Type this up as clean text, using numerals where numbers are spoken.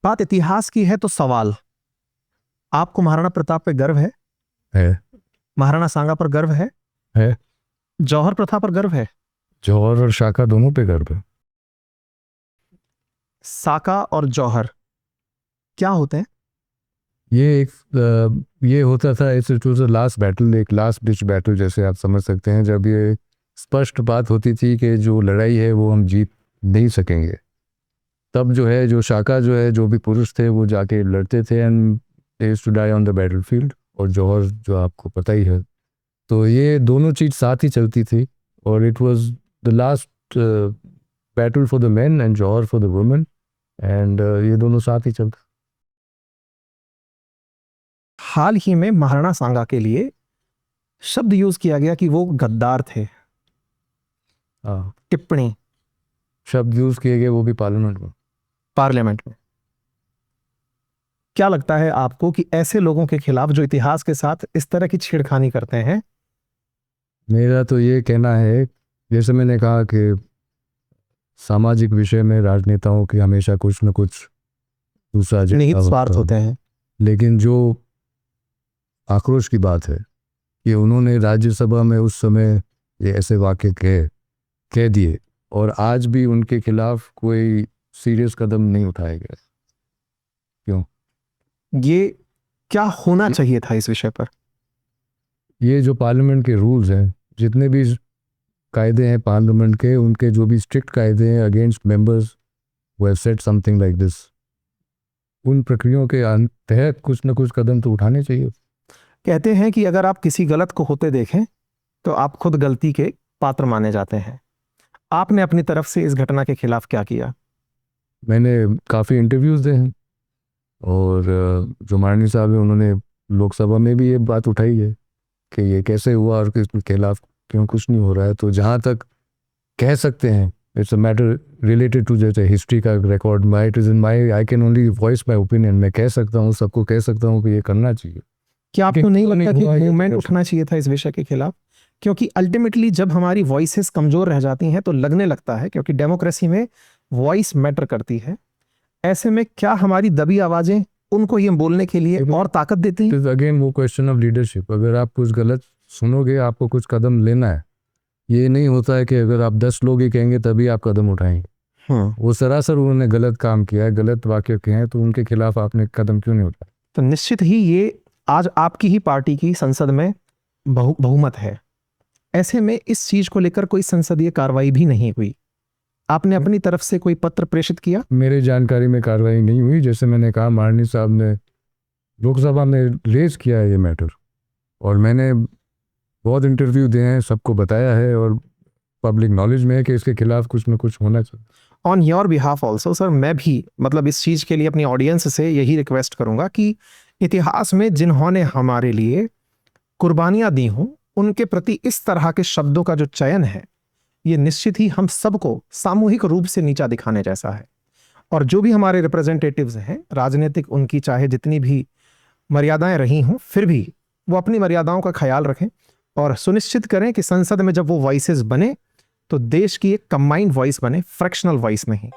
बात इतिहास की है तो सवाल, आपको महाराणा प्रताप पे गर्व है? महाराणा सांगा पर गर्व है? जौहर प्रथा पर गर्व है? जौहर और शाका दोनों पे गर्व है। साका और जौहर क्या होते हैं? ये होता था, it was a last battle, एक लास्ट डिच बैटल जैसे आप समझ सकते हैं, जब ये स्पष्ट बात होती थी कि जो लड़ाई है वो हम जीत नहीं सकेंगे, तब जो है, जो शाका जो है, जो भी पुरुष थे वो जाके लड़ते थे and they used to die on the battlefield. और जौहर जो आपको पता ही है, तो ये दोनों चीज़ साथ ही चलती थी। और it was the last battle for the men and jauhar for the women, and ये दोनों साथ ही चलते। हाल ही में महाराणा सांगा के लिए शब्द यूज किया गया कि वो गद्दार थे। टिप्पणी शब्द यूज किए गए, वो भी पार्लियामेंट में। क्या लगता है आपको कि ऐसे लोगों के खिलाफ जो इतिहास के साथ इस तरह की छेड़खानी करते हैं? मेरा तो ये कहना है, जैसे मैंने कहा कि सामाजिक विषय में राजनेताओं की हमेशा कुछ न कुछ दूसरा निहित स्वार्थ होते हैं, लेकिन जो आक्रोश की बात है कि उन्होंने राज्यसभा में उस समय ये ऐसे वाक्य कह दिए और आज भी उनके खिलाफ कोई सीरियस कदम नहीं उठाया गया। क्यों? ये क्या होना चाहिए था इस विषय पर? ये जो पार्लियामेंट के रूल्स हैं, जितने भी कायदे हैं पार्लियामेंट के, उनके जो भी स्ट्रिक्ट कायदे हैं against members who have said something like this, उन प्रक्रियाओं के तहत कुछ न कुछ कदम तो उठाने चाहिए। कहते हैं कि अगर आप किसी गलत को होते देखें तो आप खुद गलती के पात्र माने जाते हैं। आपने अपनी तरफ से इस घटना के खिलाफ क्या किया? मैंने काफ़ी इंटरव्यूज़ दिए हैं और जो माननीय साहब है उन्होंने लोकसभा में भी ये बात उठाई है कि ये कैसे हुआ और किसके खिलाफ क्यों कुछ नहीं हो रहा है। तो जहाँ तक कह सकते हैं, it's a matter related to जैसे हिस्ट्री का record, my it is in my, I can only voice my opinion. मैं कह सकता हूँ, सबको कह सकता हूँ कि ये करना चाहिए। क्या आपको नहीं लगता कि मूवमेंट उठना चाहिए था इस विषय के खिलाफ? क्योंकि अल्टीमेटली जब हमारी वॉइसेस कमजोर रह जाती हैं तो लगने लगता है, क्योंकि डेमोक्रेसी में वॉइस मैटर करती है, ऐसे में क्या हमारी दबी आवाजें उनको ये बोलने के लिए और ताकत देती हैं? अगेन वो क्वेश्चन ऑफ लीडरशिप। अगर आप कुछ गलत सुनोगे, आपको कुछ कदम लेना है। ये नहीं होता है कि अगर आप 10 लोग ही कहेंगे तभी आप कदम उठाएंगे। वो सरासर उन्होंने गलत काम किया है, गलत वाक्य कहे हैं, तो उनके खिलाफ आपने कदम क्यों नहीं उठाया? तो निश्चित ही ये आज आपकी ही पार्टी की संसद में बहुमत है। ऐसे में इस चीज को लेकर कोई संसदीय कार्रवाई भी नहीं हुई। आपने अपनी तरफ से कोई पत्र प्रेषित किया? मेरे जानकारी में कार्रवाई नहीं हुई। जैसे मैंने कहा, माननीय साहब ने लोकसभा में रेज किया है ये मैटर और मैंने बहुत इंटरव्यू दिए हैं, सबको बताया है और पब्लिक नॉलेज में है कि इसके खिलाफ कुछ न कुछ होना चाहिए। On your behalf also sir, मैं भी इस चीज के लिए अपनी ऑडियंस से यही रिक्वेस्ट करूंगा कि इतिहास में जिन्होंने हमारे लिए कुर्बानियां दी हों, उनके प्रति इस तरह के शब्दों का जो चयन है, ये निश्चित ही हम सबको सामूहिक रूप से नीचा दिखाने जैसा है। और जो भी हमारे रिप्रेजेंटेटिव्स हैं राजनीतिक, उनकी चाहे जितनी भी मर्यादाएं रही हों, फिर भी वो अपनी मर्यादाओं का ख्याल रखें और सुनिश्चित करें कि संसद में जब वो वॉइसेस बने तो देश की एक कंबाइंड वॉइस बने, फ्रैक्शनल वॉइस नहीं।